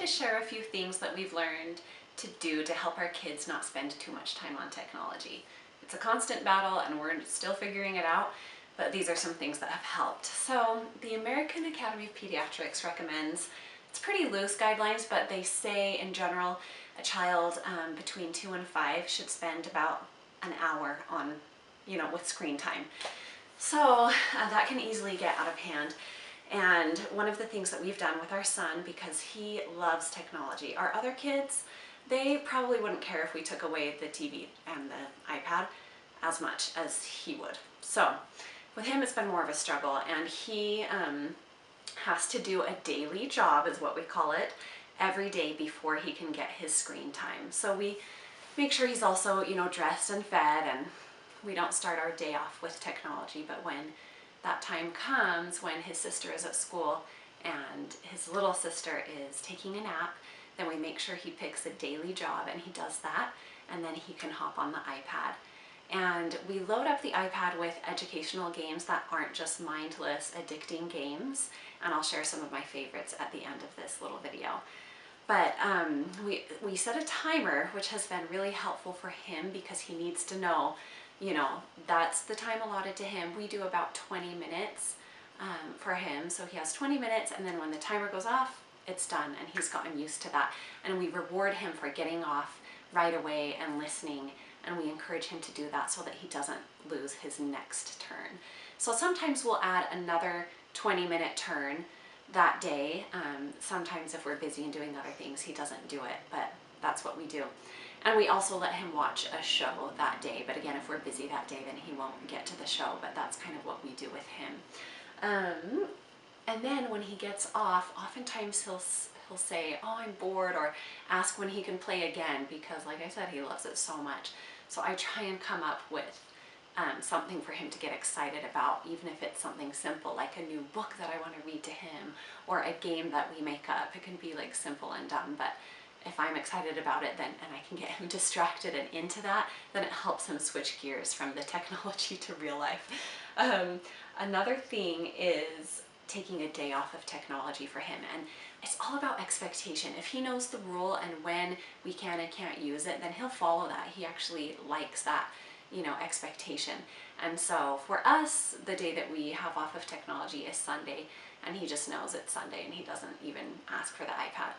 share a few things that we've learned to do to help our kids not spend too much time on technology. It's a constant battle and we're still figuring it out, but these are some things that have helped. So the American Academy of Pediatrics recommends, it's pretty loose guidelines, but they say in general a child between 2 and 5 should spend about an hour on, with screen time. So that can easily get out of hand. And one of the things that we've done with our son, because he loves technology, our other kids, they probably wouldn't care if we took away the TV and the iPad as much as he would. So with him, it's been more of a struggle, and he has to do a daily job, is what we call it, every day before he can get his screen time. So we make sure he's also, dressed and fed, and we don't start our day off with technology, but when that time comes, when his sister is at school and his little sister is taking a nap, then we make sure he picks a daily job and he does that, and then he can hop on the iPad. And we load up the iPad with educational games that aren't just mindless, addicting games, and I'll share some of my favorites at the end of this little video. But we set a timer, which has been really helpful for him because he needs to know, that's the time allotted to him. We do about 20 minutes for him, so he has 20 minutes, and then when the timer goes off, it's done, and he's gotten used to that. And we reward him for getting off right away and listening, and we encourage him to do that so that he doesn't lose his next turn. So sometimes we'll add another 20-minute turn that day. Sometimes if we're busy and doing other things, he doesn't do it, but that's what we do. And we also let him watch a show that day, but again, if we're busy that day, then he won't get to the show, but that's kind of what we do with him. And then when he gets off, oftentimes he'll say, oh, I'm bored, or ask when he can play again, because like I said, he loves it so much. So I try and come up with something for him to get excited about, even if it's something simple, like a new book that I want to read to him, or a game that we make up. It can be like simple and dumb, but if I'm excited about it, then, and I can get him distracted and into that, then it helps him switch gears from the technology to real life. Another thing is taking a day off of technology for him, and it's all about expectation. If he knows the rule and when we can and can't use it, then he'll follow that. He actually likes that, expectation. And so for us, the day that we have off of technology is Sunday, and he just knows it's Sunday and he doesn't even ask for the iPad.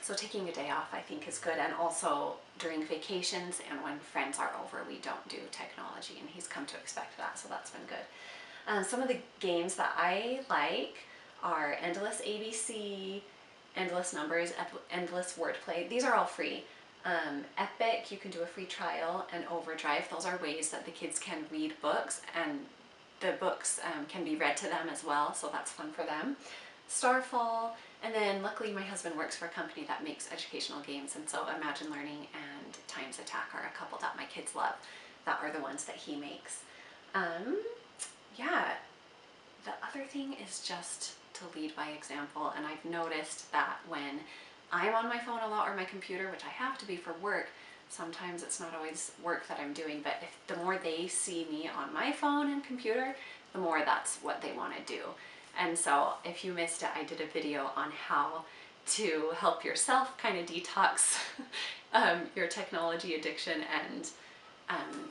So taking a day off, I think, is good. And also during vacations and when friends are over, we don't do technology, and he's come to expect that, so that's been good. Some of the games that I like are Endless ABC, Endless Numbers, Endless Wordplay. These are all free. Epic, you can do a free trial, and Overdrive. Those are ways that the kids can read books, and the books can be read to them as well, so that's fun for them. Starfall, and then luckily my husband works for a company that makes educational games, and so Imagine Learning and Times Attack are a couple that my kids love. That are the ones that he makes. Yeah, the other thing is just to lead by example, and I've noticed that when I'm on my phone a lot, or my computer, which I have to be for work, sometimes it's not always work that I'm doing, but the more they see me on my phone and computer, the more that's what they want to do. And so if you missed it, I did a video on how to help yourself kind of detox your technology addiction and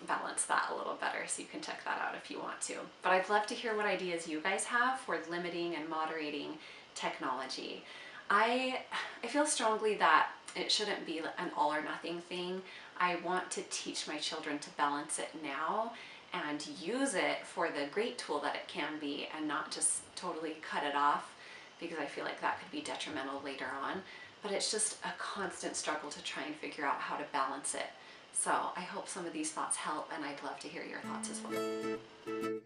balance that a little better, so you can check that out if you want to. But I'd love to hear what ideas you guys have for limiting and moderating technology. I feel strongly that it shouldn't be an all or nothing thing. I want to teach my children to balance it now and use it for the great tool that it can be, and not just totally cut it off, because I feel like that could be detrimental later on. But it's just a constant struggle to try and figure out how to balance it. So I hope some of these thoughts help, and I'd love to hear your thoughts as well.